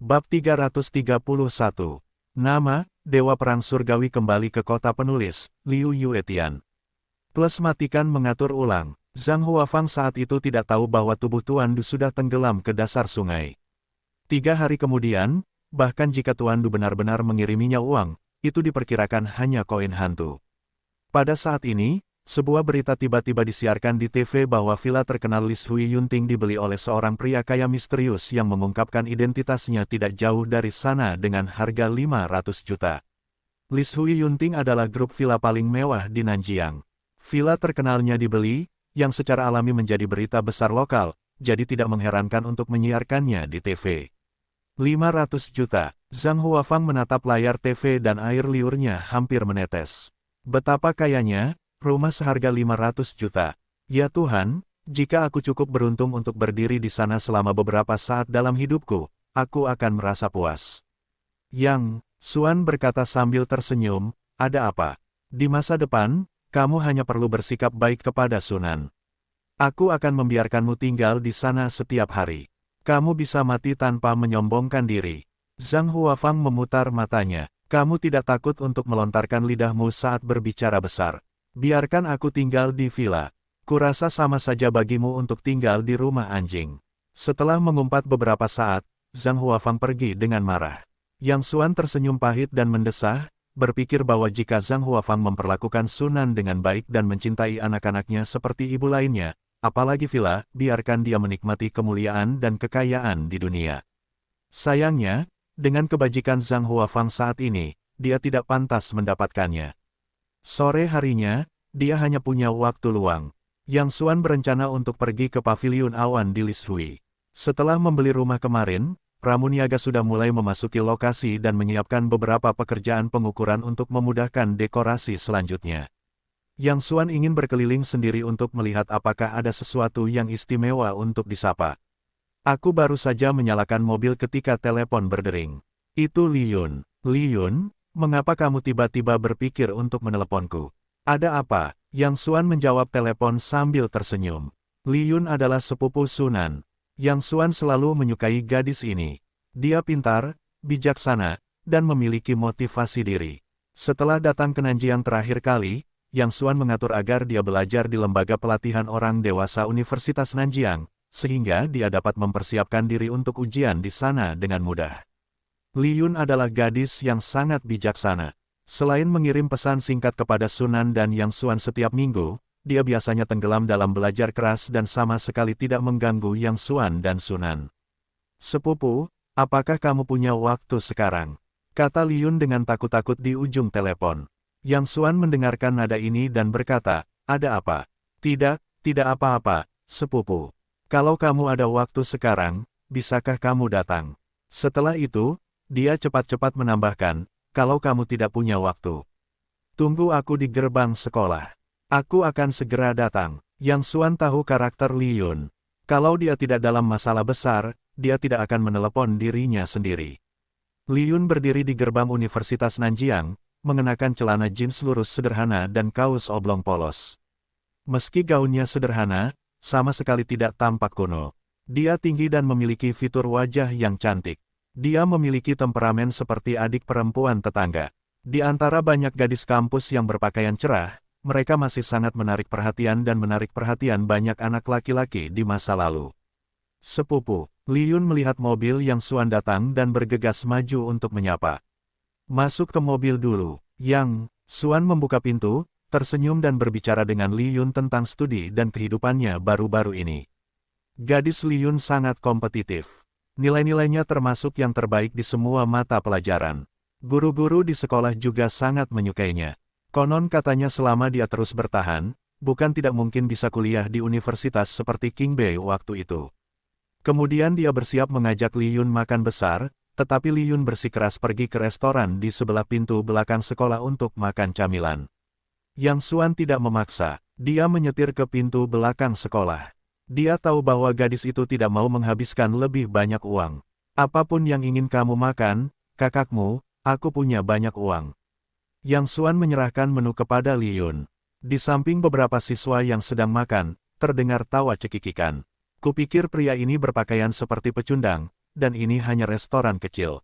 Bab 331. Nama, Dewa Perang Surgawi kembali ke kota penulis, Liu Yuetian. Plus matikan mengatur ulang. Zhang Huafang saat itu tidak tahu bahwa tubuh Tuan Du sudah tenggelam ke dasar sungai. 3 hari kemudian, bahkan jika Tuan Du benar-benar mengiriminya uang, itu diperkirakan hanya koin hantu. Pada saat ini, sebuah berita tiba-tiba disiarkan di TV bahwa villa terkenal Lis Hui Yunting dibeli oleh seorang pria kaya misterius yang mengungkapkan identitasnya tidak jauh dari sana dengan harga 500 juta. Lis Hui Yunting adalah grup villa paling mewah di Nanjiang. Villa terkenalnya dibeli, yang secara alami menjadi berita besar lokal, jadi tidak mengherankan untuk menyiarkannya di TV. 500 juta, Zhang Huafang menatap layar TV dan air liurnya hampir menetes. Betapa kayanya, rumah seharga 500 juta. Ya Tuhan, jika aku cukup beruntung untuk berdiri di sana selama beberapa saat dalam hidupku, aku akan merasa puas. Yang, Xuan berkata sambil tersenyum, ada apa? Di masa depan, kamu hanya perlu bersikap baik kepada Sunan. Aku akan membiarkanmu tinggal di sana setiap hari. Kamu bisa mati tanpa menyombongkan diri. Zhang Huafang memutar matanya. Kamu tidak takut untuk melontarkan lidahmu saat berbicara besar. Biarkan aku tinggal di villa. Kurasa sama saja bagimu untuk tinggal di rumah anjing. Setelah mengumpat beberapa saat, Zhang Huafang pergi dengan marah. Yang Xuan tersenyum pahit dan mendesah, berpikir bahwa jika Zhang Huafang memperlakukan Sunan dengan baik dan mencintai anak-anaknya seperti ibu lainnya, apalagi villa, biarkan dia menikmati kemuliaan dan kekayaan di dunia. Sayangnya, dengan kebajikan Zhang Huafang saat ini, dia tidak pantas mendapatkannya. Sore harinya, dia hanya punya waktu luang. Yang Xuan berencana untuk pergi ke paviliun awan di Lis Hui. Setelah membeli rumah kemarin, pramuniaga sudah mulai memasuki lokasi dan menyiapkan beberapa pekerjaan pengukuran untuk memudahkan dekorasi selanjutnya. Yang Xuan ingin berkeliling sendiri untuk melihat apakah ada sesuatu yang istimewa untuk disapa. Aku baru saja menyalakan mobil ketika telepon berdering. Itu Li Yun. Li Yun, mengapa kamu tiba-tiba berpikir untuk meneleponku? Ada apa? Yang Xuan menjawab telepon sambil tersenyum. Li Yun adalah sepupu Sunan. Yang Xuan selalu menyukai gadis ini. Dia pintar, bijaksana, dan memiliki motivasi diri. Setelah datang ke Nanjiang terakhir kali, Yang Xuan mengatur agar dia belajar di lembaga pelatihan orang dewasa Universitas Nanjiang, sehingga dia dapat mempersiapkan diri untuk ujian di sana dengan mudah. Li Yun adalah gadis yang sangat bijaksana. Selain mengirim pesan singkat kepada Sunan dan Yang Xuan setiap minggu, dia biasanya tenggelam dalam belajar keras dan sama sekali tidak mengganggu Yang Xuan dan Sunan. Sepupu, apakah kamu punya waktu sekarang? Kata Li Yun dengan takut-takut di ujung telepon. Yang Xuan mendengarkan nada ini dan berkata, ada apa? Tidak apa-apa, sepupu. Kalau kamu ada waktu sekarang, bisakah kamu datang? Setelah itu, dia cepat-cepat menambahkan, kalau kamu tidak punya waktu, tunggu aku di gerbang sekolah. Aku akan segera datang. Yang Xuan tahu karakter Li Yun. Kalau dia tidak dalam masalah besar, dia tidak akan menelepon dirinya sendiri. Li Yun berdiri di gerbang Universitas Nanjiang, mengenakan celana jeans lurus sederhana dan kaos oblong polos. Meski gaunnya sederhana, sama sekali tidak tampak kuno. Dia tinggi dan memiliki fitur wajah yang cantik. Dia memiliki temperamen seperti adik perempuan tetangga. Di antara banyak gadis kampus yang berpakaian cerah, mereka masih sangat menarik perhatian dan menarik perhatian banyak anak laki-laki di masa lalu. Sepupu, Li Yun melihat mobil Yang Xuan datang dan bergegas maju untuk menyapa. Masuk ke mobil dulu. Yang Xuan membuka pintu, tersenyum dan berbicara dengan Li Yun tentang studi dan kehidupannya baru-baru ini. Gadis Li Yun sangat kompetitif. Nilai-nilainya termasuk yang terbaik di semua mata pelajaran. Guru-guru di sekolah juga sangat menyukainya. Konon katanya selama dia terus bertahan, bukan tidak mungkin bisa kuliah di universitas seperti Qingbei waktu itu. Kemudian dia bersiap mengajak Li Yun makan besar, tetapi Li Yun bersikeras pergi ke restoran di sebelah pintu belakang sekolah untuk makan camilan. Yang Xuan tidak memaksa, dia menyetir ke pintu belakang sekolah. Dia tahu bahwa gadis itu tidak mau menghabiskan lebih banyak uang. Apapun yang ingin kamu makan, kakakmu, aku punya banyak uang. Yang Xuan menyerahkan menu kepada Li Yun. Di samping beberapa siswa yang sedang makan, terdengar tawa cekikikan. Kupikir pria ini berpakaian seperti pecundang, dan ini hanya restoran kecil.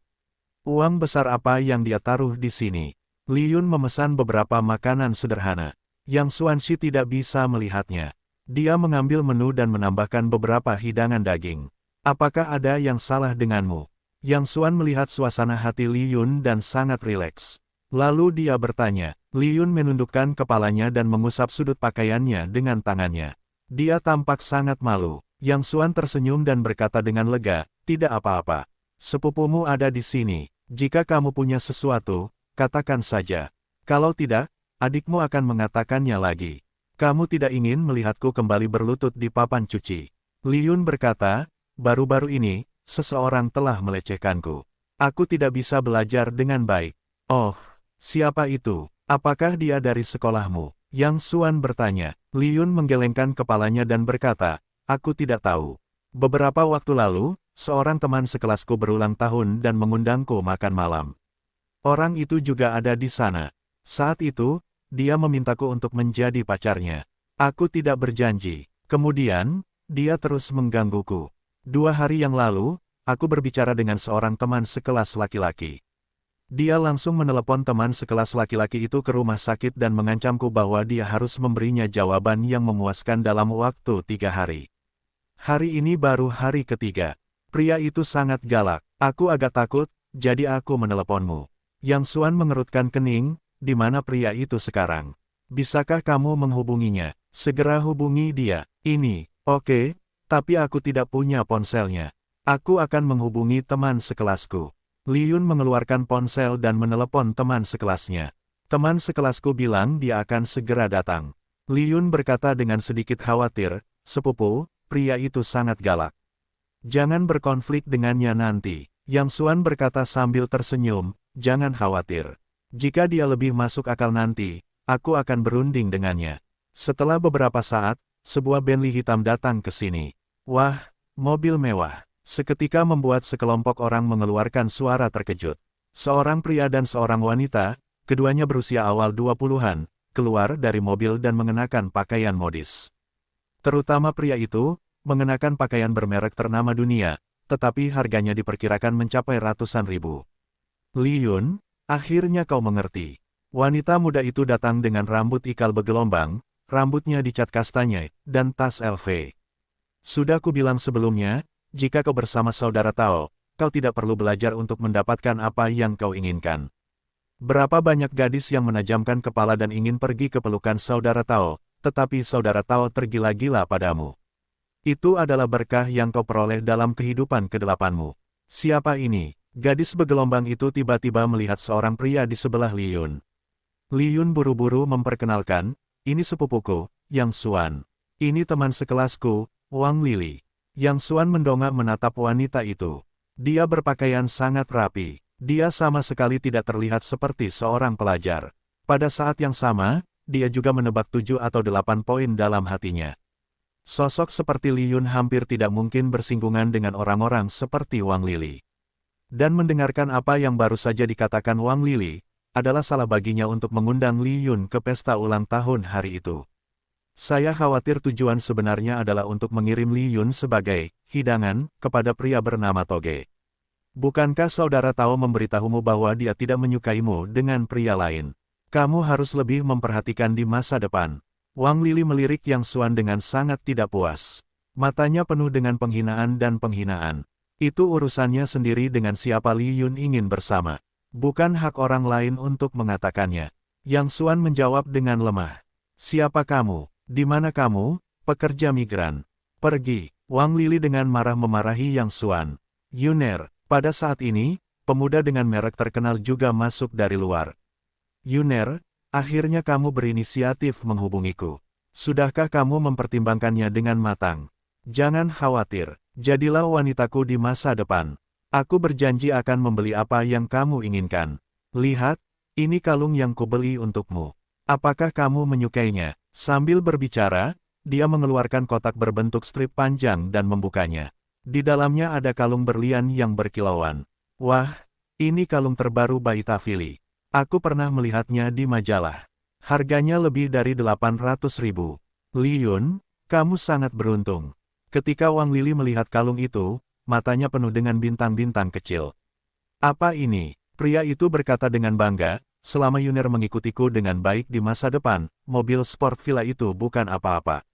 Uang besar apa yang dia taruh di sini? Li Yun memesan beberapa makanan sederhana. Yang Xuanxi tidak bisa melihatnya. Dia mengambil menu dan menambahkan beberapa hidangan daging. Apakah ada yang salah denganmu? Yang Xuan melihat suasana hati Li Yun dan sangat rileks. Lalu dia bertanya. Li Yun menundukkan kepalanya dan mengusap sudut pakaiannya dengan tangannya. Dia tampak sangat malu. Yang Xuan tersenyum dan berkata dengan lega, tidak apa-apa. Sepupumu ada di sini. Jika kamu punya sesuatu, katakan saja. Kalau tidak, adikmu akan mengatakannya lagi. Kamu tidak ingin melihatku kembali berlutut di papan cuci. Li Yun berkata, baru-baru ini, seseorang telah melecehkanku. Aku tidak bisa belajar dengan baik. Oh, siapa itu? Apakah dia dari sekolahmu? Yang Xuan bertanya. Li Yun menggelengkan kepalanya dan berkata, aku tidak tahu. Beberapa waktu lalu, seorang teman sekelasku berulang tahun dan mengundangku makan malam. Orang itu juga ada di sana. Saat itu, dia memintaku untuk menjadi pacarnya. Aku tidak berjanji. Kemudian, dia terus menggangguku. 2 hari yang lalu, aku berbicara dengan seorang teman sekelas laki-laki. Dia langsung menelepon teman sekelas laki-laki itu ke rumah sakit dan mengancamku bahwa dia harus memberinya jawaban yang memuaskan dalam waktu 3 hari. Hari ini baru hari ketiga. Pria itu sangat galak. Aku agak takut, jadi aku meneleponmu. Yang Xuan mengerutkan kening, di mana pria itu sekarang? Bisakah kamu menghubunginya? Segera hubungi dia. Ini, oke, tapi aku tidak punya ponselnya. Aku akan menghubungi teman sekelasku. Li Yun mengeluarkan ponsel dan menelepon teman sekelasnya. Teman sekelasku bilang dia akan segera datang. Li Yun berkata dengan sedikit khawatir, sepupu, pria itu sangat galak. Jangan berkonflik dengannya nanti. Yang Xuan berkata sambil tersenyum, jangan khawatir. Jika dia lebih masuk akal nanti, aku akan berunding dengannya. Setelah beberapa saat, sebuah Bentley hitam datang ke sini. Wah, mobil mewah. Seketika membuat sekelompok orang mengeluarkan suara terkejut. Seorang pria dan seorang wanita, keduanya berusia awal 20-an, keluar dari mobil dan mengenakan pakaian modis. Terutama pria itu, mengenakan pakaian bermerek ternama dunia, tetapi harganya diperkirakan mencapai ratusan ribu. Li Yun, akhirnya kau mengerti. Wanita muda itu datang dengan rambut ikal bergelombang, rambutnya dicat kastanya, dan tas LV. Sudah kubilang sebelumnya, jika kau bersama saudara Tao, kau tidak perlu belajar untuk mendapatkan apa yang kau inginkan. Berapa banyak gadis yang menajamkan kepala dan ingin pergi ke pelukan saudara Tao, tetapi saudara Tao tergila-gila padamu. Itu adalah berkah yang kau peroleh dalam kehidupan ke-8-mu. Siapa ini? Gadis bergelombang itu tiba-tiba melihat seorang pria di sebelah Li Yun. Li Yun buru-buru memperkenalkan, ini sepupuku, Yang Xuan. Ini teman sekelasku, Wang Lili. Yang Xuan mendongak menatap wanita itu. Dia berpakaian sangat rapi. Dia sama sekali tidak terlihat seperti seorang pelajar. Pada saat yang sama, dia juga menebak 7 atau 8 poin dalam hatinya. Sosok seperti Li Yun hampir tidak mungkin bersinggungan dengan orang-orang seperti Wang Lili. Dan mendengarkan apa yang baru saja dikatakan Wang Lili, adalah salah baginya untuk mengundang Li Yun ke pesta ulang tahun hari itu. Saya khawatir tujuan sebenarnya adalah untuk mengirim Li Yun sebagai hidangan kepada pria bernama Toge. Bukankah saudara Tao memberitahumu bahwa dia tidak menyukaimu dengan pria lain? Kamu harus lebih memperhatikan di masa depan. Wang Lili melirik Yang Xuan dengan sangat tidak puas. Matanya penuh dengan penghinaan dan penghinaan. Itu urusannya sendiri dengan siapa Li Yun ingin bersama. Bukan hak orang lain untuk mengatakannya. Yang Xuan menjawab dengan lemah. Siapa kamu? Di mana kamu? Pekerja migran. Pergi. Wang Lili dengan marah memarahi Yang Xuan. Yuner, pada saat ini, pemuda dengan merek terkenal juga masuk dari luar. Yuner, akhirnya kamu berinisiatif menghubungiku. Sudahkah kamu mempertimbangkannya dengan matang? Jangan khawatir, jadilah wanitaku di masa depan. Aku berjanji akan membeli apa yang kamu inginkan. Lihat, ini kalung yang kubeli untukmu. Apakah kamu menyukainya? Sambil berbicara, dia mengeluarkan kotak berbentuk strip panjang dan membukanya. Di dalamnya ada kalung berlian yang berkilauan. Wah, ini kalung terbaru Baita Fili. Aku pernah melihatnya di majalah. Harganya lebih dari 800 ribu. Li Yun, kamu sangat beruntung. Ketika Wang Lili melihat kalung itu, matanya penuh dengan bintang-bintang kecil. Apa ini? Pria itu berkata dengan bangga, selama Yuner mengikutiku dengan baik di masa depan, mobil sport villa itu bukan apa-apa.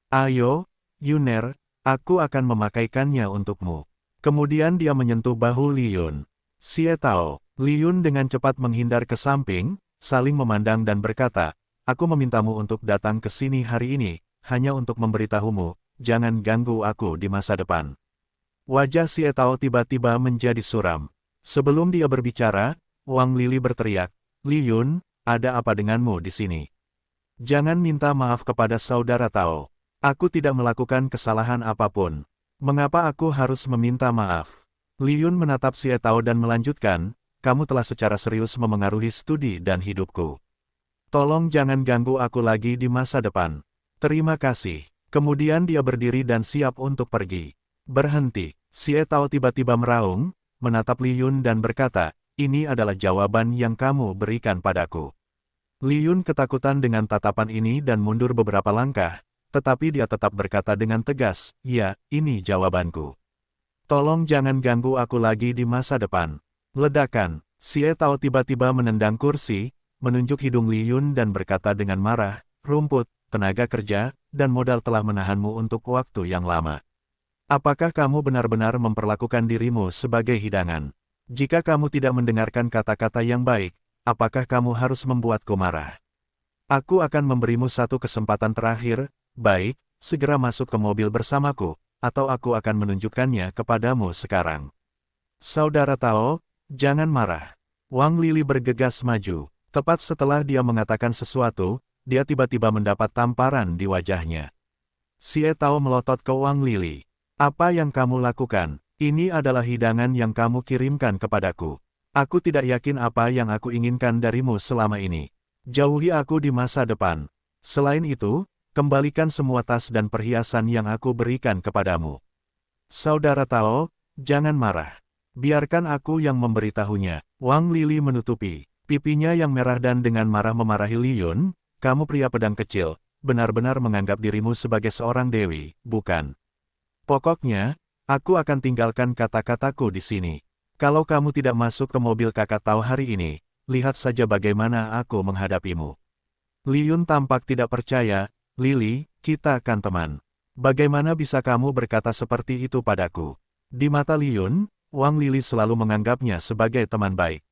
Ayo, Yuner, aku akan memakaikannya untukmu. Kemudian dia menyentuh bahu Li Yun. Xie Tao, Li Yun dengan cepat menghindar ke samping, saling memandang dan berkata, aku memintamu untuk datang ke sini hari ini, hanya untuk memberitahumu, jangan ganggu aku di masa depan. Wajah Xie Tao tiba-tiba menjadi suram. Sebelum dia berbicara, Wang Lili berteriak, Li Yun, ada apa denganmu di sini? Jangan minta maaf kepada saudara Tao. Aku tidak melakukan kesalahan apapun. Mengapa aku harus meminta maaf? Li Yun menatap Xie Tao dan melanjutkan, kamu telah secara serius memengaruhi studi dan hidupku. Tolong jangan ganggu aku lagi di masa depan. Terima kasih. Kemudian dia berdiri dan siap untuk pergi. Berhenti. Xie Tao tiba-tiba meraung, menatap Li Yun dan berkata, ini adalah jawaban yang kamu berikan padaku. Li Yun ketakutan dengan tatapan ini dan mundur beberapa langkah, tetapi dia tetap berkata dengan tegas, ya, ini jawabanku. Tolong jangan ganggu aku lagi di masa depan. Ledakan, Xie Tao tiba-tiba menendang kursi, menunjuk hidung Li Yun dan berkata dengan marah, rumput, tenaga kerja, dan modal telah menahanmu untuk waktu yang lama. Apakah kamu benar-benar memperlakukan dirimu sebagai hidangan? Jika kamu tidak mendengarkan kata-kata yang baik, apakah kamu harus membuatku marah? Aku akan memberimu satu kesempatan terakhir, baik, segera masuk ke mobil bersamaku, atau aku akan menunjukkannya kepadamu sekarang. Saudara Tao, jangan marah. Wang Lili bergegas maju. Tepat setelah dia mengatakan sesuatu, dia tiba-tiba mendapat tamparan di wajahnya. Xie Tao melotot ke Wang Lili. Apa yang kamu lakukan? Ini adalah hidangan yang kamu kirimkan kepadaku. Aku tidak yakin apa yang aku inginkan darimu selama ini. Jauhi aku di masa depan. Selain itu, kembalikan semua tas dan perhiasan yang aku berikan kepadamu. Saudara Tao, jangan marah. Biarkan aku yang memberitahunya. Wang Lili menutupi pipinya yang merah dan dengan marah memarahi Li Yun, kamu pria pedang kecil, benar-benar menganggap dirimu sebagai seorang dewi, bukan? Pokoknya, aku akan tinggalkan kata-kataku di sini. Kalau kamu tidak masuk ke mobil kakak Tao hari ini, lihat saja bagaimana aku menghadapimu. Li Yun tampak tidak percaya, Lili, kita akan teman. Bagaimana bisa kamu berkata seperti itu padaku? Di mata Li Yun, Wang Lili selalu menganggapnya sebagai teman baik.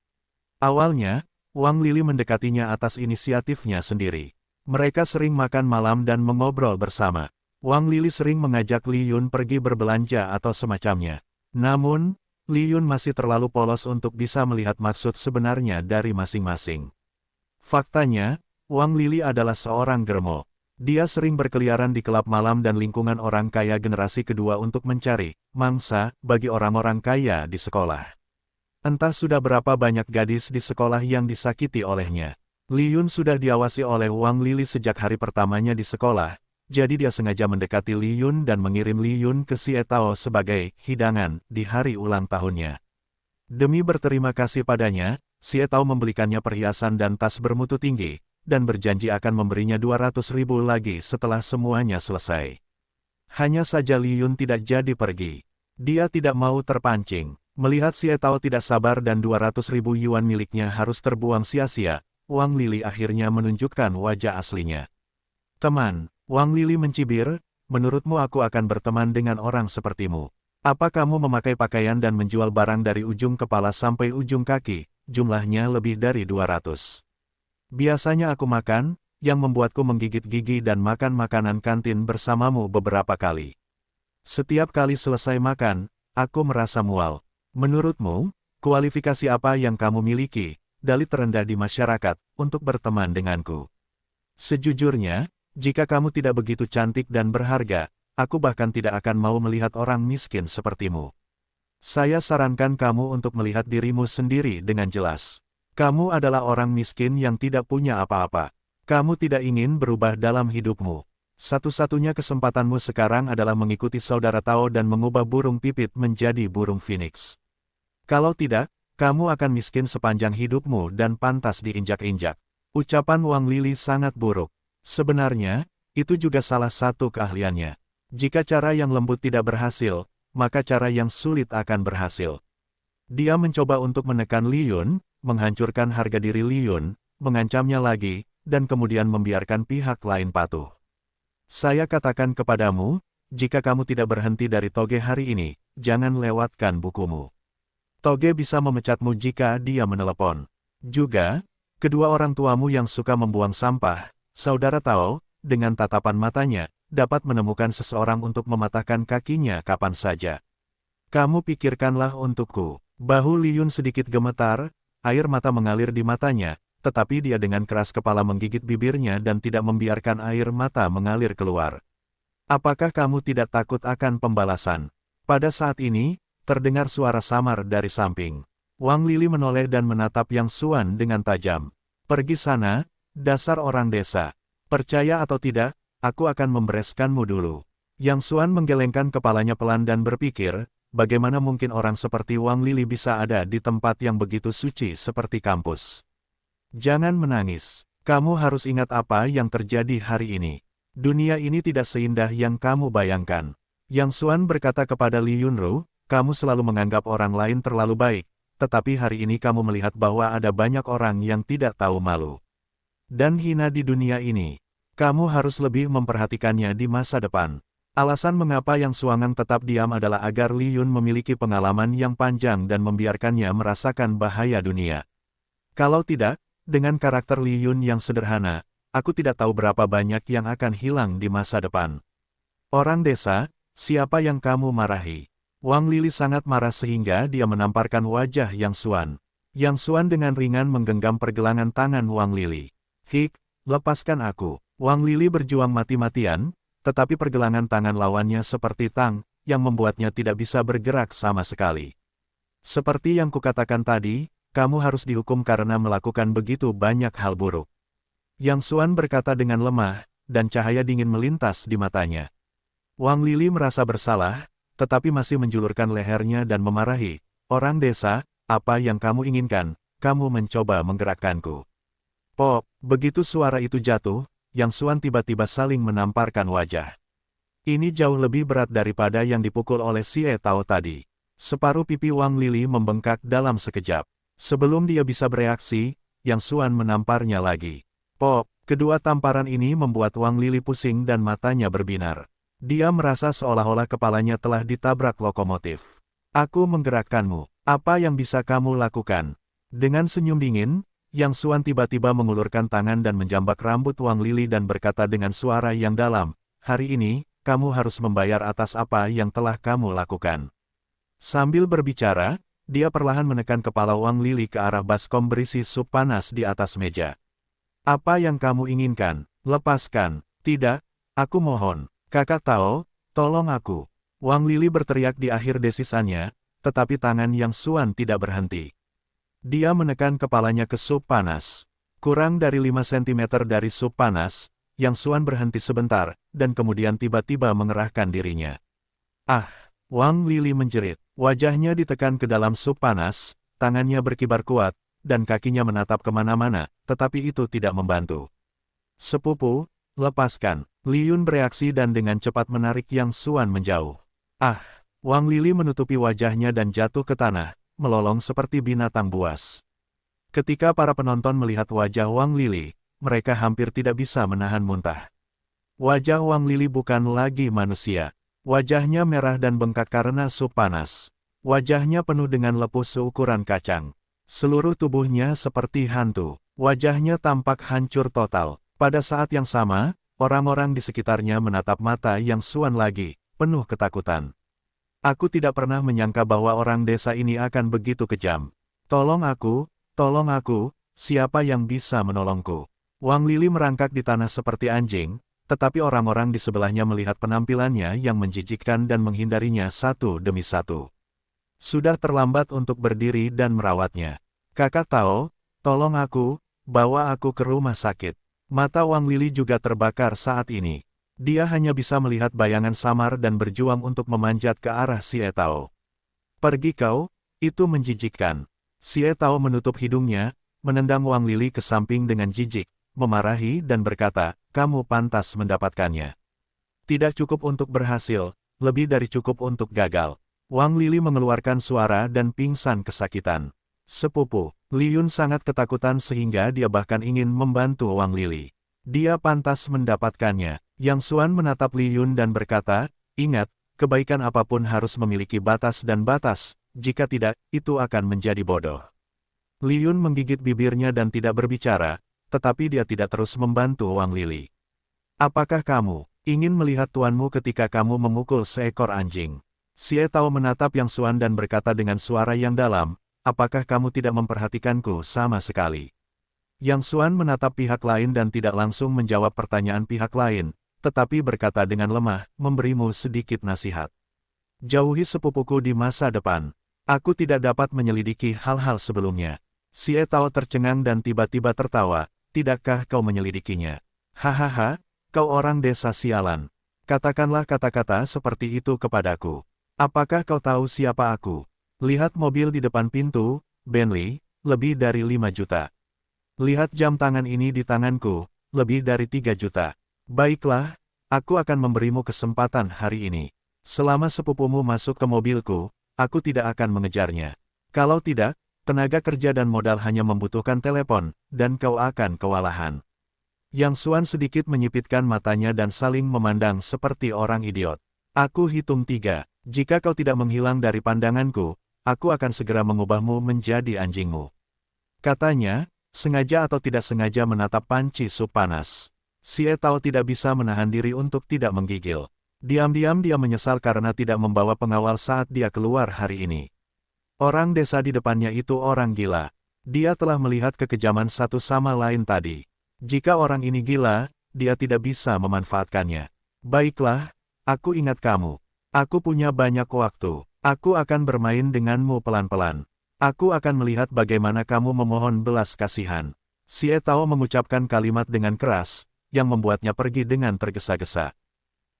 Awalnya, Wang Lili mendekatinya atas inisiatifnya sendiri. Mereka sering makan malam dan mengobrol bersama. Wang Lili sering mengajak Li Yun pergi berbelanja atau semacamnya. Namun, Li Yun masih terlalu polos untuk bisa melihat maksud sebenarnya dari masing-masing. Faktanya, Wang Lili adalah seorang germo. Dia sering berkeliaran di kelab malam dan lingkungan orang kaya generasi kedua untuk mencari mangsa bagi orang-orang kaya di sekolah. Entah sudah berapa banyak gadis di sekolah yang disakiti olehnya. Li Yun sudah diawasi oleh Wang Lili sejak hari pertamanya di sekolah. Jadi dia sengaja mendekati Li Yun dan mengirim Li Yun ke Xie Tao sebagai hidangan di hari ulang tahunnya. Demi berterima kasih padanya, Xie Tao membelikannya perhiasan dan tas bermutu tinggi, dan berjanji akan memberinya 200.000 lagi setelah semuanya selesai. Hanya saja Li Yun tidak jadi pergi. Dia tidak mau terpancing. Melihat Xie Tao tidak sabar dan 200.000 yuan miliknya harus terbuang sia-sia, Wang Lili akhirnya menunjukkan wajah aslinya. Teman, Wang Lili mencibir, menurutmu aku akan berteman dengan orang sepertimu? Apa kamu memakai pakaian dan menjual barang dari ujung kepala sampai ujung kaki, jumlahnya lebih dari 200. Biasanya aku makan, yang membuatku menggigit gigi dan makan makanan kantin bersamamu beberapa kali. Setiap kali selesai makan, aku merasa mual. Menurutmu, kualifikasi apa yang kamu miliki, dalih terendah di masyarakat, untuk berteman denganku? Sejujurnya, jika kamu tidak begitu cantik dan berharga, aku bahkan tidak akan mau melihat orang miskin sepertimu. Saya sarankan kamu untuk melihat dirimu sendiri dengan jelas. Kamu adalah orang miskin yang tidak punya apa-apa. Kamu tidak ingin berubah dalam hidupmu. Satu-satunya kesempatanmu sekarang adalah mengikuti saudara Tao dan mengubah burung pipit menjadi burung phoenix. Kalau tidak, kamu akan miskin sepanjang hidupmu dan pantas diinjak-injak. Ucapan Wang Lili sangat buruk. Sebenarnya, itu juga salah satu keahliannya. Jika cara yang lembut tidak berhasil, maka cara yang sulit akan berhasil. Dia mencoba untuk menekan Li Yun, menghancurkan harga diri Li Yun, mengancamnya lagi, dan kemudian membiarkan pihak lain patuh. Saya katakan kepadamu, jika kamu tidak berhenti dari toge hari ini, jangan lewatkan bukumu. Toge bisa memecatmu jika dia menelepon. Juga, kedua orang tuamu yang suka membuang sampah, saudara Tao, dengan tatapan matanya, dapat menemukan seseorang untuk mematahkan kakinya kapan saja. Kamu pikirkanlah untukku. Bahu Li Yun sedikit gemetar, air mata mengalir di matanya, tetapi dia dengan keras kepala menggigit bibirnya dan tidak membiarkan air mata mengalir keluar. Apakah kamu tidak takut akan pembalasan? Pada saat ini, terdengar suara samar dari samping. Wang Lili menoleh dan menatap Yang Xuan dengan tajam. Pergi sana, dasar orang desa. Percaya atau tidak, aku akan membereskanmu dulu. Yang Xuan menggelengkan kepalanya pelan dan berpikir, bagaimana mungkin orang seperti Wang Lili bisa ada di tempat yang begitu suci seperti kampus. Jangan menangis. Kamu harus ingat apa yang terjadi hari ini. Dunia ini tidak seindah yang kamu bayangkan. Yang Xuan berkata kepada Li Yunru, kamu selalu menganggap orang lain terlalu baik, tetapi hari ini kamu melihat bahwa ada banyak orang yang tidak tahu malu dan hina di dunia ini. Kamu harus lebih memperhatikannya di masa depan. Alasan mengapa Yang Xuangang tetap diam adalah agar Li Yun memiliki pengalaman yang panjang dan membiarkannya merasakan bahaya dunia. Kalau tidak, dengan karakter Li Yun yang sederhana, aku tidak tahu berapa banyak yang akan hilang di masa depan. Orang desa, siapa yang kamu marahi? Wang Lili sangat marah sehingga dia menamparkan wajah Yang Xuan. Yang Xuan dengan ringan menggenggam pergelangan tangan Wang Lili. Hik, lepaskan aku. Wang Lili berjuang mati-matian, tetapi pergelangan tangan lawannya seperti tang, yang membuatnya tidak bisa bergerak sama sekali. Seperti yang kukatakan tadi, kamu harus dihukum karena melakukan begitu banyak hal buruk. Yang Xuan berkata dengan lemah, dan cahaya dingin melintas di matanya. Wang Lili merasa bersalah, tetapi masih menjulurkan lehernya dan memarahi, orang desa, apa yang kamu inginkan, kamu mencoba menggerakkanku. Pop, begitu suara itu jatuh, Yang Xuan tiba-tiba saling menamparkan wajah. Ini jauh lebih berat daripada yang dipukul oleh Xie Tao tadi. Separuh pipi Wang Lili membengkak dalam sekejap. Sebelum dia bisa bereaksi, Yang Xuan menamparnya lagi. Pop, kedua tamparan ini membuat Wang Lili pusing dan matanya berbinar. Dia merasa seolah-olah kepalanya telah ditabrak lokomotif. Aku menggerakkanmu. Apa yang bisa kamu lakukan? Dengan senyum dingin, Yang Xuan tiba-tiba mengulurkan tangan dan menjambak rambut Wang Lili dan berkata dengan suara yang dalam, hari ini, kamu harus membayar atas apa yang telah kamu lakukan. Sambil berbicara, dia perlahan menekan kepala Wang Lili ke arah baskom berisi sup panas di atas meja. Apa yang kamu inginkan? Lepaskan. Tidak, aku mohon. Kakak Tao, tolong aku. Wang Lili berteriak di akhir desisannya, tetapi tangan Yang Xuan tidak berhenti. Dia menekan kepalanya ke sup panas. Kurang dari 5 cm dari sup panas, Yang Xuan berhenti sebentar, dan kemudian tiba-tiba mengerahkan dirinya. Ah! Wang Lili menjerit. Wajahnya ditekan ke dalam sup panas, tangannya berkibar kuat, dan kakinya menatap kemana-mana, tetapi itu tidak membantu. Sepupu, lepaskan. Li Yun bereaksi dan dengan cepat menarik Yang Xuan menjauh. Ah! Wang Lili menutupi wajahnya dan jatuh ke tanah, melolong seperti binatang buas. Ketika para penonton melihat wajah Wang Lili, mereka hampir tidak bisa menahan muntah. Wajah Wang Lili bukan lagi manusia. Wajahnya merah dan bengkak karena sup panas. Wajahnya penuh dengan lepuh seukuran kacang. Seluruh tubuhnya seperti hantu. Wajahnya tampak hancur total. Pada saat yang sama, orang-orang di sekitarnya menatap mata Yang Xuan lagi, penuh ketakutan. Aku tidak pernah menyangka bahwa orang desa ini akan begitu kejam. Tolong aku, siapa yang bisa menolongku? Wang Lili merangkak di tanah seperti anjing, tetapi orang-orang di sebelahnya melihat penampilannya yang menjijikkan dan menghindarinya satu demi satu. Sudah terlambat untuk berdiri dan merawatnya. Kakak Tao, tolong aku, bawa aku ke rumah sakit. Mata Wang Lili juga terbakar saat ini. Dia hanya bisa melihat bayangan samar dan berjuang untuk memanjat ke arah Xie Tao. Pergi kau, itu menjijikkan. Xie Tao menutup hidungnya, menendang Wang Lili ke samping dengan jijik, memarahi dan berkata, kamu pantas mendapatkannya. Tidak cukup untuk berhasil, lebih dari cukup untuk gagal. Wang Lili mengeluarkan suara dan pingsan kesakitan. Sepupu, Li Yun sangat ketakutan sehingga dia bahkan ingin membantu Wang Lili. Dia pantas mendapatkannya. Yang Xuan menatap Li Yun dan berkata, ingat, kebaikan apapun harus memiliki batas dan batas, jika tidak, itu akan menjadi bodoh. Li Yun menggigit bibirnya dan tidak berbicara, tetapi dia tidak terus membantu Wang Lili. Apakah kamu ingin melihat tuanmu ketika kamu memukul seekor anjing? Xie Tao menatap Yang Xuan dan berkata dengan suara yang dalam, apakah kamu tidak memperhatikanku sama sekali? Yang Xuan menatap pihak lain dan tidak langsung menjawab pertanyaan pihak lain, tetapi berkata dengan lemah, memberimu sedikit nasihat. Jauhi sepupuku di masa depan. Aku tidak dapat menyelidiki hal-hal sebelumnya. Xie Tao tercengang dan tiba-tiba tertawa, tidakkah kau menyelidikinya? Hahaha, kau orang desa sialan. Katakanlah kata-kata seperti itu kepadaku. Apakah kau tahu siapa aku? Lihat mobil di depan pintu, Bentley, lebih dari 5 juta. Lihat jam tangan ini di tanganku, lebih dari 3 juta. Baiklah, aku akan memberimu kesempatan hari ini. Selama sepupumu masuk ke mobilku, aku tidak akan mengejarnya. Kalau tidak, tenaga kerja dan modal hanya membutuhkan telepon, dan kau akan kewalahan. Yang Xuan sedikit menyipitkan matanya dan saling memandang seperti orang idiot. Aku hitung 3. Jika kau tidak menghilang dari pandanganku, aku akan segera mengubahmu menjadi anjingmu. Katanya, sengaja atau tidak sengaja menatap panci sup panas. Xie Tao tidak bisa menahan diri untuk tidak menggigil. Diam-diam dia menyesal karena tidak membawa pengawal saat dia keluar hari ini. Orang desa di depannya itu orang gila. Dia telah melihat kekejaman satu sama lain tadi. Jika orang ini gila, dia tidak bisa memanfaatkannya. Baiklah, aku ingat kamu. Aku punya banyak waktu. Aku akan bermain denganmu pelan-pelan. Aku akan melihat bagaimana kamu memohon belas kasihan. Xie Tao mengucapkan kalimat dengan keras, yang membuatnya pergi dengan tergesa-gesa.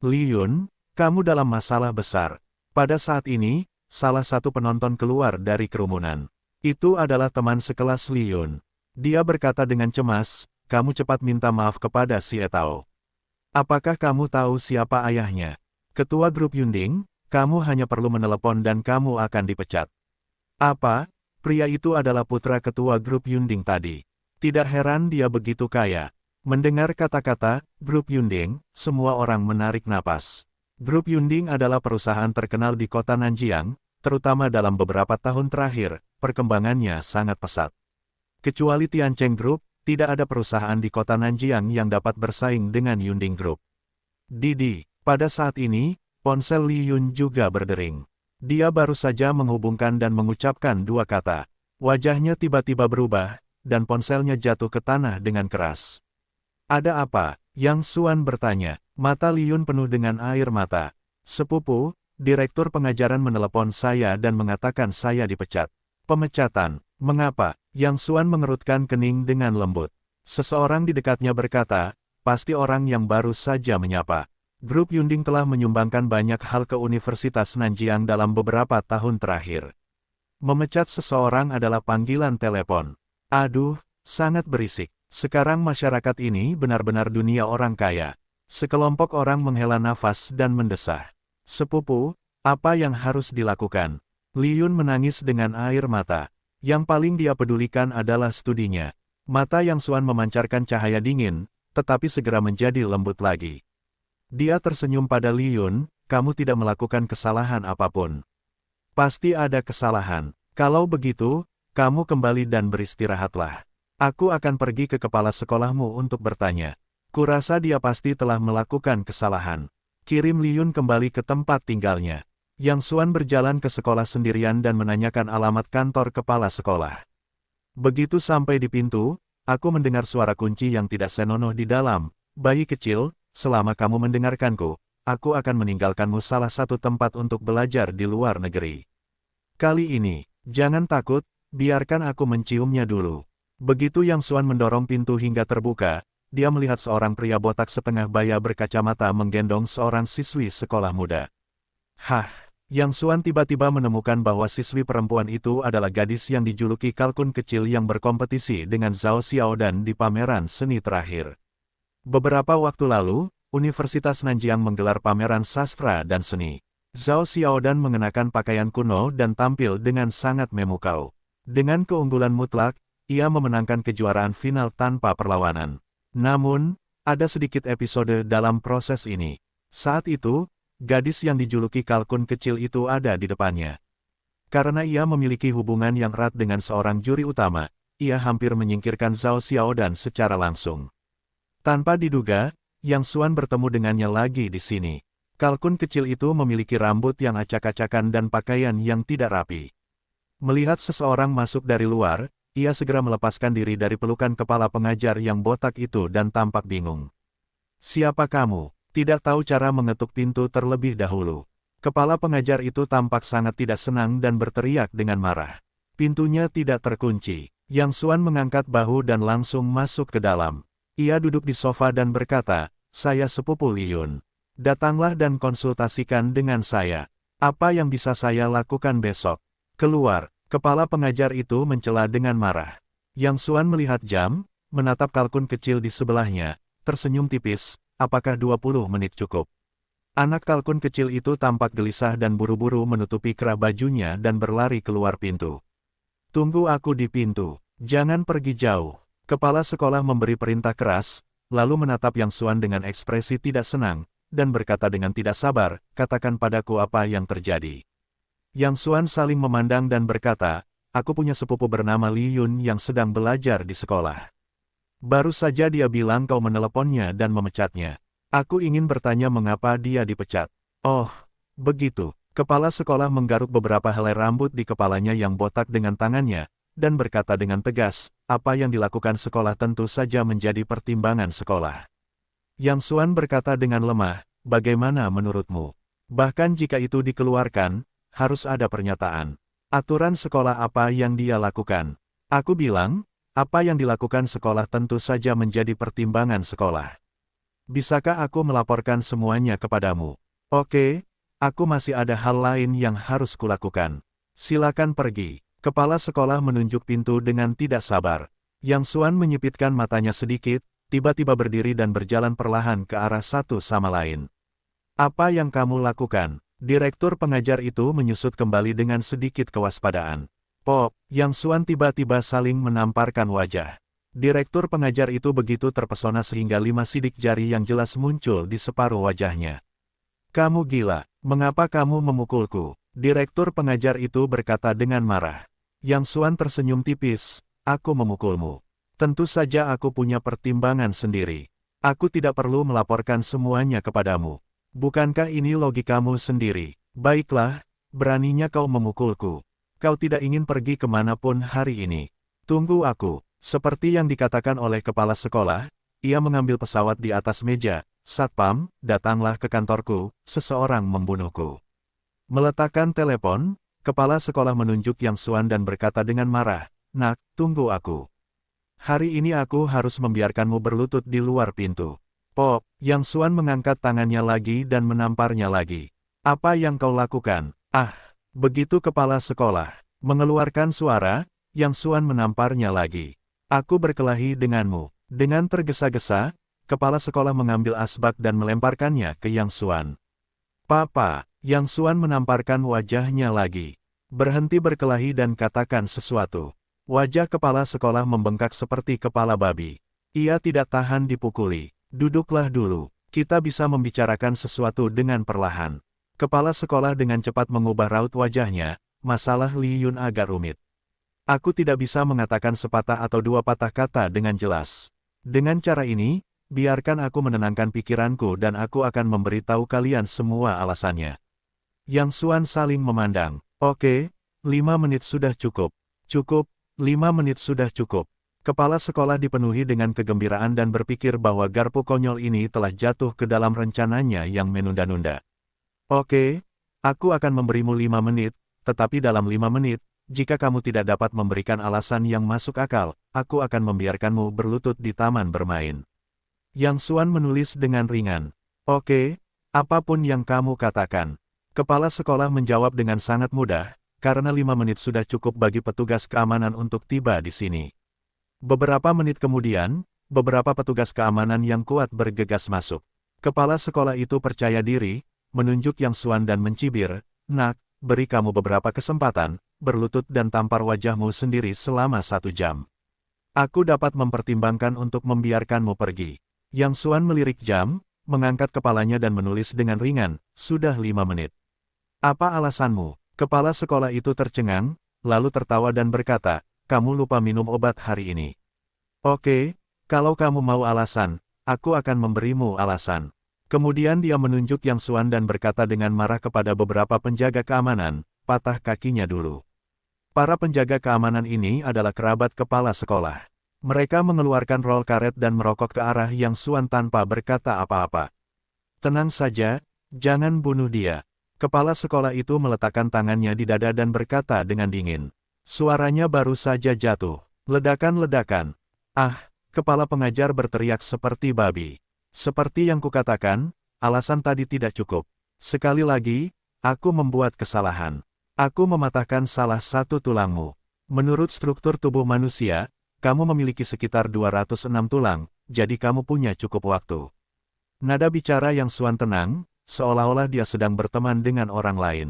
Li Yun, kamu dalam masalah besar. Pada saat ini, salah satu penonton keluar dari kerumunan. Itu adalah teman sekelas Li Yun. Dia berkata dengan cemas, kamu cepat minta maaf kepada Xie Tao. Apakah kamu tahu siapa ayahnya? Ketua grup Yunding, kamu hanya perlu menelepon dan kamu akan dipecat. Apa? Pria itu adalah putra ketua grup Yunding tadi. Tidak heran dia begitu kaya. Mendengar kata-kata, grup Yunding, semua orang menarik napas. Grup Yunding adalah perusahaan terkenal di kota Nanjiang, terutama dalam beberapa tahun terakhir, perkembangannya sangat pesat. Kecuali Tiancheng Group, tidak ada perusahaan di kota Nanjiang yang dapat bersaing dengan Yunding Group. Didi. Pada saat ini, ponsel Li Yun juga berdering. Dia baru saja menghubungkan dan mengucapkan 2 kata. Wajahnya tiba-tiba berubah, dan ponselnya jatuh ke tanah dengan keras. Ada apa? Yang Xuan bertanya. Mata Li Yun penuh dengan air mata. Sepupu, direktur pengajaran menelepon saya dan mengatakan saya dipecat. Pemecatan. Mengapa? Yang Xuan mengerutkan kening dengan lembut. Seseorang di dekatnya berkata, pasti orang yang baru saja menyapa. Grup Yunding telah menyumbangkan banyak hal ke Universitas Nanjiang dalam beberapa tahun terakhir. Memecat seseorang adalah panggilan telepon. Aduh, sangat berisik. Sekarang masyarakat ini benar-benar dunia orang kaya. Sekelompok orang menghela nafas dan mendesah. Sepupu, apa yang harus dilakukan? Li Yun menangis dengan air mata. Yang paling dia pedulikan adalah studinya. Mata Yang Xuan memancarkan cahaya dingin, tetapi segera menjadi lembut lagi. Dia tersenyum pada Li Yun, kamu tidak melakukan kesalahan apapun. Pasti ada kesalahan. Kalau begitu, kamu kembali dan beristirahatlah. Aku akan pergi ke kepala sekolahmu untuk bertanya. Kurasa dia pasti telah melakukan kesalahan. Kirim Li Yun kembali ke tempat tinggalnya. Yang Xuan berjalan ke sekolah sendirian dan menanyakan alamat kantor kepala sekolah. Begitu sampai di pintu, aku mendengar suara kunci yang tidak senonoh di dalam. Bayi kecil, selama kamu mendengarkanku, aku akan meninggalkanmu salah satu tempat untuk belajar di luar negeri. Kali ini, jangan takut, biarkan aku menciumnya dulu. Begitu Yang Xuan mendorong pintu hingga terbuka, dia melihat seorang pria botak setengah baya berkacamata menggendong seorang siswi sekolah muda. Hah, Yang Xuan tiba-tiba menemukan bahwa siswi perempuan itu adalah gadis yang dijuluki kalkun kecil yang berkompetisi dengan Zhao Xiaodan di pameran seni terakhir. Beberapa waktu lalu, Universitas Nanjiang menggelar pameran sastra dan seni. Zhao Xiaodan mengenakan pakaian kuno dan tampil dengan sangat memukau. Dengan keunggulan mutlak, ia memenangkan kejuaraan final tanpa perlawanan. Namun, ada sedikit episode dalam proses ini. Saat itu, gadis yang dijuluki kalkun kecil itu ada di depannya. Karena ia memiliki hubungan yang erat dengan seorang juri utama, ia hampir menyingkirkan Zhao Xiaodan secara langsung. Tanpa diduga, Yang Xuan bertemu dengannya lagi di sini. Kalkun kecil itu memiliki rambut yang acak-acakan dan pakaian yang tidak rapi. Melihat seseorang masuk dari luar, ia segera melepaskan diri dari pelukan kepala pengajar yang botak itu dan tampak bingung. "Siapa kamu?" Tidak tahu cara mengetuk pintu terlebih dahulu. Kepala pengajar itu tampak sangat tidak senang dan berteriak dengan marah. Pintunya tidak terkunci. Yang Xuan mengangkat bahu dan langsung masuk ke dalam. Ia duduk di sofa dan berkata, "Saya sepupu Li Yun. Datanglah dan konsultasikan dengan saya. Apa yang bisa saya lakukan besok?" "Keluar." Kepala pengajar itu mencela dengan marah. Yang Xuan melihat jam, menatap kalkun kecil di sebelahnya, tersenyum tipis. "Apakah 20 menit cukup?" Anak kalkun kecil itu tampak gelisah dan buru-buru menutupi kerah bajunya dan berlari keluar pintu. "Tunggu aku di pintu. Jangan pergi jauh." Kepala sekolah memberi perintah keras, lalu menatap Yang Xuan dengan ekspresi tidak senang, dan berkata dengan tidak sabar, "Katakan padaku apa yang terjadi." Yang Xuan saling memandang dan berkata, "Aku punya sepupu bernama Li Yun yang sedang belajar di sekolah. Baru saja dia bilang kau meneleponnya dan memecatnya. Aku ingin bertanya mengapa dia dipecat." "Oh, begitu." Kepala sekolah menggaruk beberapa helai rambut di kepalanya yang botak dengan tangannya, dan berkata dengan tegas, "Apa yang dilakukan sekolah tentu saja menjadi pertimbangan sekolah." Yang Xuan berkata dengan lemah, "Bagaimana menurutmu? Bahkan jika itu dikeluarkan, harus ada pernyataan. Aturan sekolah apa yang dia lakukan?" Aku bilang, apa yang dilakukan sekolah tentu saja menjadi pertimbangan sekolah. Bisakah aku melaporkan semuanya kepadamu? Oke, aku masih ada hal lain yang harus kulakukan. Silakan pergi. Kepala sekolah menunjuk pintu dengan tidak sabar. Yang Xuan menyipitkan matanya sedikit, tiba-tiba berdiri dan berjalan perlahan ke arah satu sama lain. "Apa yang kamu lakukan?" Direktur pengajar itu menyusut kembali dengan sedikit kewaspadaan. "Pop." Yang Xuan tiba-tiba saling menamparkan wajah. Direktur pengajar itu begitu terpesona sehingga 5 sidik jari yang jelas muncul di separuh wajahnya. "Kamu gila, mengapa kamu memukulku?" Direktur pengajar itu berkata dengan marah. Yang Xuan tersenyum tipis, "Aku memukulmu. Tentu saja aku punya pertimbangan sendiri. Aku tidak perlu melaporkan semuanya kepadamu. Bukankah ini logikamu sendiri? Baiklah, beraninya kau memukulku. Kau tidak ingin pergi kemanapun hari ini. Tunggu aku." Seperti yang dikatakan oleh kepala sekolah, ia mengambil pesawat di atas meja. "Satpam, datanglah ke kantorku, seseorang membunuhku." Meletakkan telepon, kepala sekolah menunjuk Yang Xuan dan berkata dengan marah, "Nak, tunggu aku. Hari ini aku harus membiarkanmu berlutut di luar pintu." "Pop." Yang Xuan mengangkat tangannya lagi dan menamparnya lagi. "Apa yang kau lakukan?" "Ah." Begitu kepala sekolah mengeluarkan suara, Yang Xuan menamparnya lagi. "Aku berkelahi denganmu." Dengan tergesa-gesa, kepala sekolah mengambil asbak dan melemparkannya ke Yang Xuan. "Papa." Yang Xuan menamparkan wajahnya lagi. "Berhenti berkelahi dan katakan sesuatu." Wajah kepala sekolah membengkak seperti kepala babi. Ia tidak tahan dipukuli. "Duduklah dulu. Kita bisa membicarakan sesuatu dengan perlahan." Kepala sekolah dengan cepat mengubah raut wajahnya. "Masalah Li Yun agak rumit. Aku tidak bisa mengatakan sepatah atau dua patah kata dengan jelas. Dengan cara ini, biarkan aku menenangkan pikiranku dan aku akan memberitahu kalian semua alasannya." Yang Xuan saling memandang. "Oke, 5 menit sudah cukup." "Cukup, 5 menit sudah cukup." Kepala sekolah dipenuhi dengan kegembiraan dan berpikir bahwa garpu konyol ini telah jatuh ke dalam rencananya yang menunda-nunda. "Oke, aku akan memberimu 5 menit, tetapi dalam 5 menit, jika kamu tidak dapat memberikan alasan yang masuk akal, aku akan membiarkanmu berlutut di taman bermain." Yang Xuan menulis dengan ringan. "Oke, apapun yang kamu katakan." Kepala sekolah menjawab dengan sangat mudah, karena 5 menit sudah cukup bagi petugas keamanan untuk tiba di sini. Beberapa menit kemudian, beberapa petugas keamanan yang kuat bergegas masuk. Kepala sekolah itu percaya diri, menunjuk Yang Xuan dan mencibir, "Nak, beri kamu beberapa kesempatan, berlutut dan tampar wajahmu sendiri selama 1 jam. Aku dapat mempertimbangkan untuk membiarkanmu pergi." Yang Xuan melirik jam, mengangkat kepalanya dan menulis dengan ringan, "Sudah 5 menit. Apa alasanmu?" Kepala sekolah itu tercengang, lalu tertawa dan berkata, "Kamu lupa minum obat hari ini." "Oke, kalau kamu mau alasan, aku akan memberimu alasan." Kemudian dia menunjuk Yang Xuan dan berkata dengan marah kepada beberapa penjaga keamanan, "Patah kakinya dulu." Para penjaga keamanan ini adalah kerabat kepala sekolah. Mereka mengeluarkan rol karet dan merokok ke arah Yang Xuan tanpa berkata apa-apa. "Tenang saja, jangan bunuh dia." Kepala sekolah itu meletakkan tangannya di dada dan berkata dengan dingin. Suaranya baru saja jatuh. Ledakan-ledakan. "Ah!" Kepala pengajar berteriak seperti babi. "Seperti yang kukatakan, alasan tadi tidak cukup. Sekali lagi, aku membuat kesalahan. Aku mematahkan salah satu tulangmu. Menurut struktur tubuh manusia, kamu memiliki sekitar 206 tulang, jadi kamu punya cukup waktu." Nada bicara Yang Xuan tenang, seolah-olah dia sedang berteman dengan orang lain.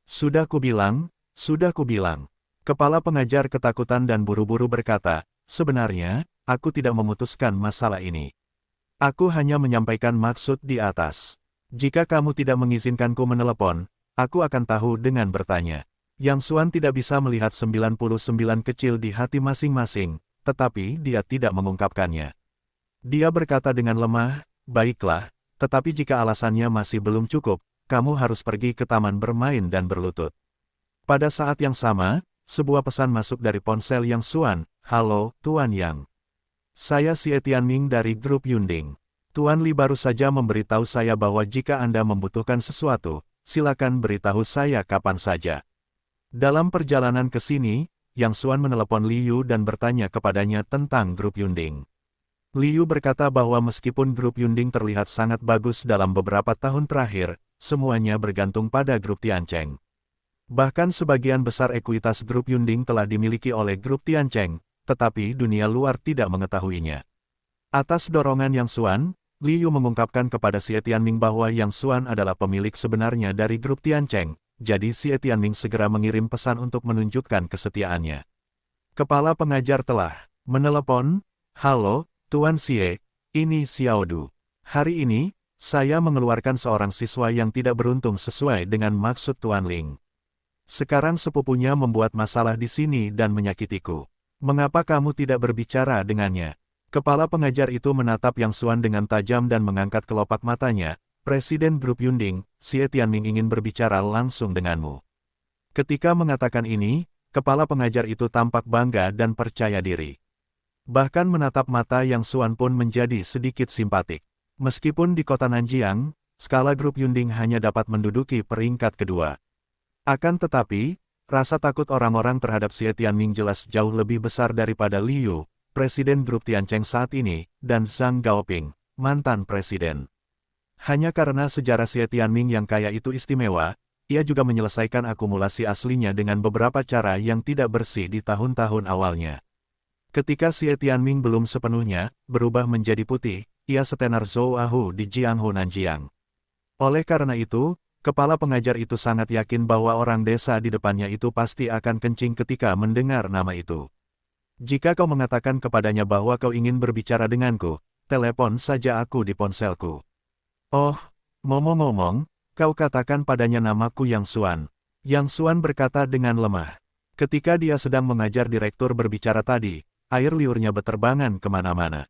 Sudah kubilang." Kepala pengajar ketakutan dan buru-buru berkata, "Sebenarnya, aku tidak memutuskan masalah ini. Aku hanya menyampaikan maksud di atas. Jika kamu tidak mengizinkanku menelepon, aku akan tahu dengan bertanya." Yang Xuan tidak bisa melihat 99 kecil di hati masing-masing, tetapi dia tidak mengungkapkannya. Dia berkata dengan lemah, "Baiklah, tetapi jika alasannya masih belum cukup, kamu harus pergi ke taman bermain dan berlutut." Pada saat yang sama, sebuah pesan masuk dari ponsel Yang Xuan. "Halo, Tuan Yang. Saya Xie Tianming dari grup Yunding. Tuan Li baru saja memberitahu saya bahwa jika Anda membutuhkan sesuatu, silakan beritahu saya kapan saja." Dalam perjalanan ke sini, Yang Xuan menelepon Liu dan bertanya kepadanya tentang grup Yunding. Liu berkata bahwa meskipun grup Yunding terlihat sangat bagus dalam beberapa tahun terakhir, semuanya bergantung pada grup Tiancheng. Bahkan sebagian besar ekuitas grup Yunding telah dimiliki oleh grup Tiancheng, tetapi dunia luar tidak mengetahuinya. Atas dorongan Yang Xuan, Liu mengungkapkan kepada Xie Tianming bahwa Yang Xuan adalah pemilik sebenarnya dari grup Tiancheng, jadi Xie Tianming segera mengirim pesan untuk menunjukkan kesetiaannya. Kepala pengajar telah menelepon. "Halo, Tuan Xie, ini Xiaodu. Hari ini, saya mengeluarkan seorang siswa yang tidak beruntung sesuai dengan maksud Tuan Ling. Sekarang sepupunya membuat masalah di sini dan menyakitiku. Mengapa kamu tidak berbicara dengannya?" Kepala pengajar itu menatap Yang Xuan dengan tajam dan mengangkat kelopak matanya. "Presiden grup Yunding, Xie Tianming ingin berbicara langsung denganmu." Ketika mengatakan ini, kepala pengajar itu tampak bangga dan percaya diri. Bahkan menatap mata Yang Xuan pun menjadi sedikit simpatik. Meskipun di kota Nanjiang, skala grup Yunding hanya dapat menduduki peringkat kedua. Akan tetapi, rasa takut orang-orang terhadap Xie Tianming jelas jauh lebih besar daripada Liu, presiden grup Tiancheng saat ini, dan Zhang Gaoping, mantan presiden. Hanya karena sejarah Xie Tianming yang kaya itu istimewa, ia juga menyelesaikan akumulasi aslinya dengan beberapa cara yang tidak bersih di tahun-tahun awalnya. Ketika Xie Tianming belum sepenuhnya berubah menjadi putih, ia setenar Zhou Ahu di Jianghu Nanjiang. Oleh karena itu, kepala pengajar itu sangat yakin bahwa orang desa di depannya itu pasti akan kencing ketika mendengar nama itu. "Jika kau mengatakan kepadanya bahwa kau ingin berbicara denganku, telepon saja aku di ponselku." "Oh, ngomong-ngomong, kau katakan padanya namaku Yang Xuan." Yang Xuan berkata dengan lemah. Ketika dia sedang mengajar direktur berbicara tadi, air liurnya berterbangan kemana-mana.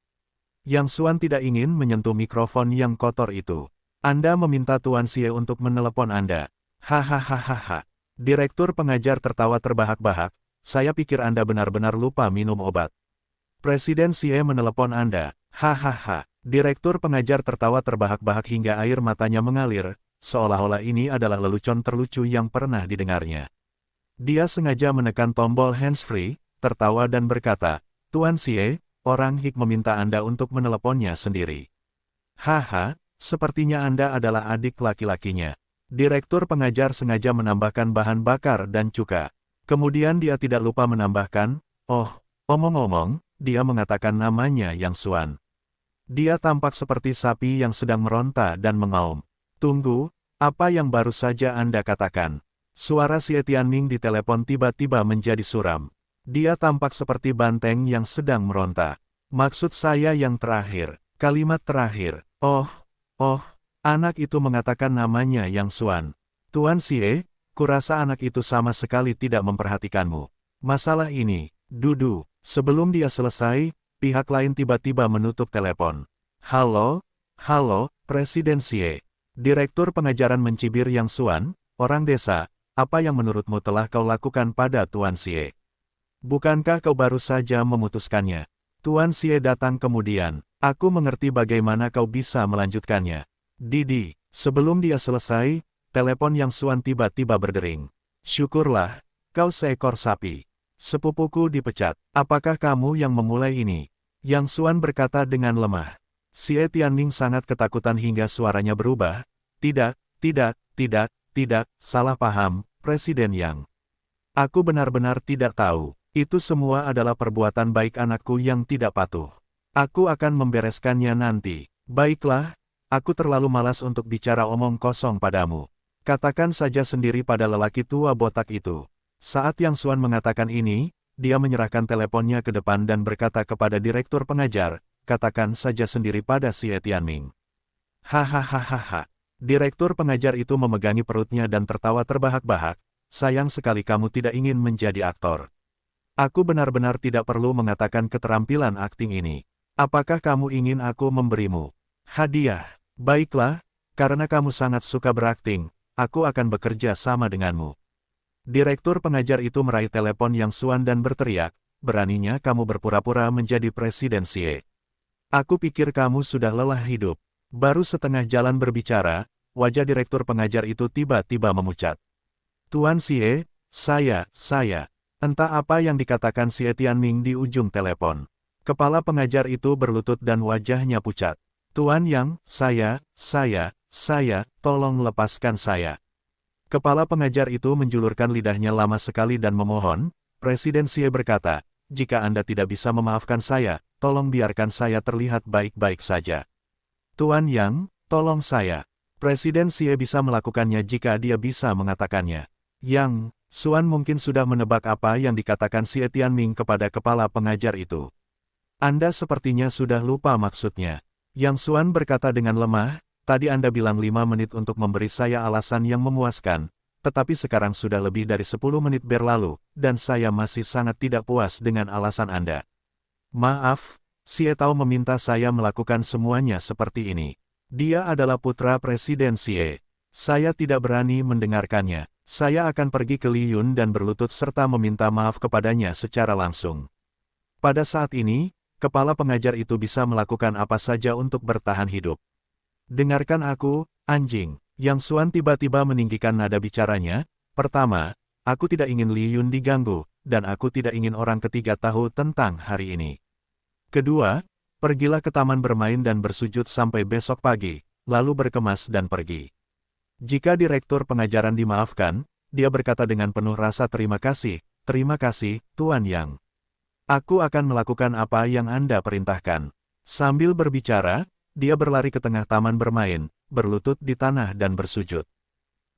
Yang Xuan tidak ingin menyentuh mikrofon yang kotor itu. "Anda meminta Tuan Xie untuk menelepon Anda." "Hahaha." Direktur pengajar tertawa terbahak-bahak. "Saya pikir Anda benar-benar lupa minum obat." "Presiden Xie menelepon Anda." "Hahaha." Direktur pengajar tertawa terbahak-bahak hingga air matanya mengalir, seolah-olah ini adalah lelucon terlucu yang pernah didengarnya. Dia sengaja menekan tombol handsfree, tertawa dan berkata, "Tuan Xie, orang Hik meminta Anda untuk meneleponnya sendiri." "Haha, sepertinya Anda adalah adik laki-lakinya." Direktur pengajar sengaja menambahkan bahan bakar dan cuka. Kemudian dia tidak lupa menambahkan, "Oh, omong-omong, dia mengatakan namanya Yang Xuan." Dia tampak seperti sapi yang sedang meronta dan mengaum. "Tunggu, Apa yang baru saja Anda katakan? Suara Xie Tianming di telepon tiba-tiba menjadi suram. Dia tampak seperti banteng yang sedang meronta. Maksud saya yang terakhir, kalimat terakhir. Oh, anak itu mengatakan namanya Yang Xuan. Tuan Xie, kurasa anak itu sama sekali tidak memperhatikanmu. Masalah ini, Dudu, sebelum dia selesai, pihak lain tiba-tiba menutup telepon. Halo, Presiden Xie. Direktur pengajaran mencibir Yang Xuan, orang desa. Apa yang menurutmu telah kau lakukan pada Tuan Xie? Bukankah kau baru saja memutuskannya? Tuan Xie datang kemudian. Aku mengerti bagaimana kau bisa melanjutkannya. Didi, sebelum dia selesai, telepon Yang Xuan tiba-tiba berdering. Syukurlah, kau seekor sapi. Sepupuku dipecat. Apakah kamu yang memulai ini? Yang Xuan berkata dengan lemah. Xie Tianming sangat ketakutan hingga suaranya berubah. Tidak, salah paham, Presiden Yang. Aku benar-benar tidak tahu. Itu semua adalah perbuatan baik anakku yang tidak patuh. Aku akan membereskannya nanti. Baiklah, aku terlalu malas untuk bicara omong kosong padamu. Katakan saja sendiri pada lelaki tua botak itu. Saat Yang Xuan mengatakan ini, dia menyerahkan teleponnya ke depan dan berkata kepada direktur pengajar, katakan saja sendiri pada Xie Tianming. Hahaha. Direktur pengajar itu memegangi perutnya dan tertawa terbahak-bahak. Sayang sekali kamu tidak ingin menjadi aktor. Aku benar-benar tidak perlu mengatakan keterampilan akting ini. Apakah kamu ingin aku memberimu hadiah? Baiklah, karena kamu sangat suka berakting, aku akan bekerja sama denganmu. Direktur pengajar itu meraih telepon Yang Xuan dan berteriak, beraninya kamu berpura-pura menjadi Presiden Xie. Aku pikir kamu sudah lelah hidup. Baru setengah jalan berbicara, wajah direktur pengajar itu tiba-tiba memucat. Tuan Xie, saya. Entah apa yang dikatakan Xie Tianming di ujung telepon. Kepala pengajar itu berlutut dan wajahnya pucat. Tuan Yang, saya, tolong lepaskan saya. Kepala pengajar itu menjulurkan lidahnya lama sekali dan memohon. Presiden Xie berkata, jika Anda tidak bisa memaafkan saya, tolong biarkan saya terlihat baik-baik saja. Tuan Yang, tolong saya. Presiden Xie bisa melakukannya jika dia bisa mengatakannya. Yang Xuan mungkin sudah menebak apa yang dikatakan Xie Tianming kepada kepala pengajar itu. Anda sepertinya sudah lupa maksudnya. Yang Xuan berkata dengan lemah, tadi Anda bilang 5 menit untuk memberi saya alasan yang memuaskan, tetapi sekarang sudah lebih dari 10 menit berlalu, dan saya masih sangat tidak puas dengan alasan Anda. Maaf, Xie Tao meminta saya melakukan semuanya seperti ini. Dia adalah putra Presiden Xie. Saya tidak berani mendengarkannya. Saya akan pergi ke Li Yun dan berlutut serta meminta maaf kepadanya secara langsung. Pada saat ini, kepala pengajar itu bisa melakukan apa saja untuk bertahan hidup. Dengarkan aku, anjing. Yang Xuan tiba-tiba meninggikan nada bicaranya. Pertama, aku tidak ingin Li Yun diganggu, dan aku tidak ingin orang ketiga tahu tentang hari ini. Kedua, pergilah ke taman bermain dan bersujud sampai besok pagi, lalu berkemas dan pergi. Jika direktur pengajaran dimaafkan, dia berkata dengan penuh rasa terima kasih, Tuan Yang. Aku akan melakukan apa yang Anda perintahkan. Sambil berbicara, dia berlari ke tengah taman bermain, berlutut di tanah dan bersujud.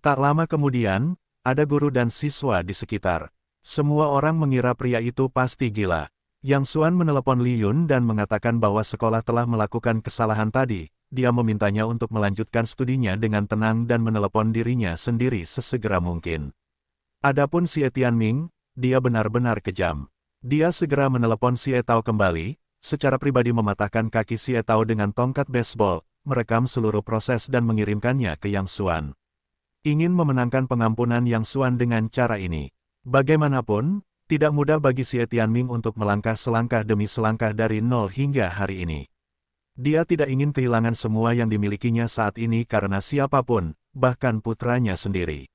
Tak lama kemudian, ada guru dan siswa di sekitar. Semua orang mengira pria itu pasti gila. Yang Xuan menelepon Li Yun dan mengatakan bahwa sekolah telah melakukan kesalahan tadi. Dia memintanya untuk melanjutkan studinya dengan tenang dan menelepon dirinya sendiri sesegera mungkin. Adapun Xie Tianming, dia benar-benar kejam. Dia segera menelepon Xie Tao kembali, secara pribadi mematahkan kaki Xie Tao dengan tongkat baseball, merekam seluruh proses dan mengirimkannya ke Yang Xuan. Ingin memenangkan pengampunan Yang Xuan dengan cara ini. Bagaimanapun, tidak mudah bagi Xie Tianming untuk melangkah selangkah demi selangkah dari nol hingga hari ini. Dia tidak ingin kehilangan semua yang dimilikinya saat ini karena siapapun, bahkan putranya sendiri.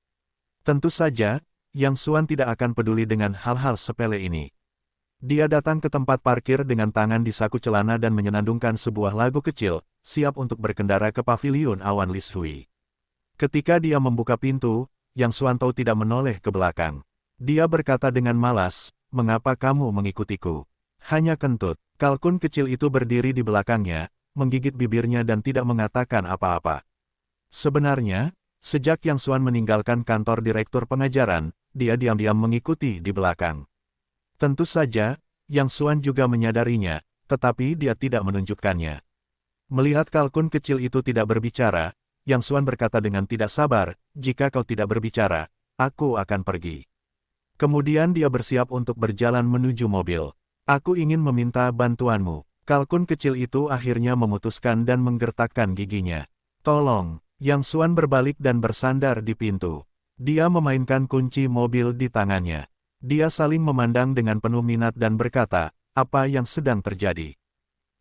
Tentu saja, Yang Xuan tidak akan peduli dengan hal-hal sepele ini. Dia datang ke tempat parkir dengan tangan di saku celana dan menyenandungkan sebuah lagu kecil, siap untuk berkendara ke paviliun awan Lishui. Ketika dia membuka pintu, Yang Xuan tahu tidak menoleh ke belakang. Dia berkata dengan malas, "Mengapa kamu mengikutiku?" Hanya kentut. Kalkun kecil itu berdiri di belakangnya, menggigit bibirnya dan tidak mengatakan apa-apa. Sebenarnya, Sejak Yang Xuan meninggalkan kantor direktur pengajaran, dia diam-diam mengikuti di belakang. Tentu saja, Yang Xuan juga menyadarinya, tetapi dia tidak menunjukkannya. Melihat kalkun kecil itu tidak berbicara, Yang Xuan berkata dengan tidak sabar, "Jika kau tidak berbicara, aku akan pergi." Kemudian dia bersiap untuk berjalan menuju mobil. "Aku ingin meminta bantuanmu." Kalkun kecil itu akhirnya memutuskan dan menggertakkan giginya. "Tolong." Yang Xuan berbalik dan bersandar di pintu. Dia memainkan kunci mobil di tangannya. Dia saling memandang dengan penuh minat dan berkata, "Apa yang sedang terjadi?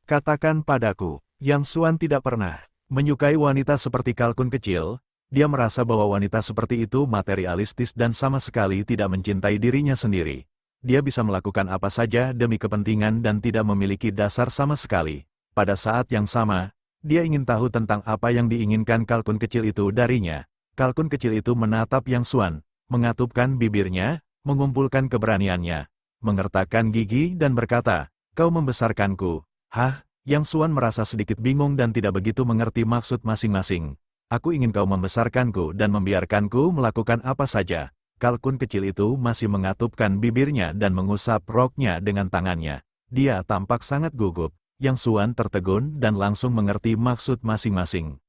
Katakan padaku." Yang Xuan tidak pernah menyukai wanita seperti kalkun kecil. Dia merasa bahwa wanita seperti itu materialistis dan sama sekali tidak mencintai dirinya sendiri. Dia bisa melakukan apa saja demi kepentingan dan tidak memiliki dasar sama sekali. Pada saat yang sama, dia ingin tahu tentang apa yang diinginkan kalkun kecil itu darinya. Kalkun kecil itu menatap Yang Xuan, mengatupkan bibirnya, mengumpulkan keberaniannya, mengertakkan gigi dan berkata, "Kau membesarkanku." "Hah?" Yang Xuan merasa sedikit bingung dan tidak begitu mengerti maksud masing-masing. "Aku ingin kau membesarkanku dan membiarkanku melakukan apa saja." Kalkun kecil itu masih mengatupkan bibirnya dan mengusap roknya dengan tangannya. Dia tampak sangat gugup. Yang Xuan tertegun dan langsung mengerti maksud masing-masing.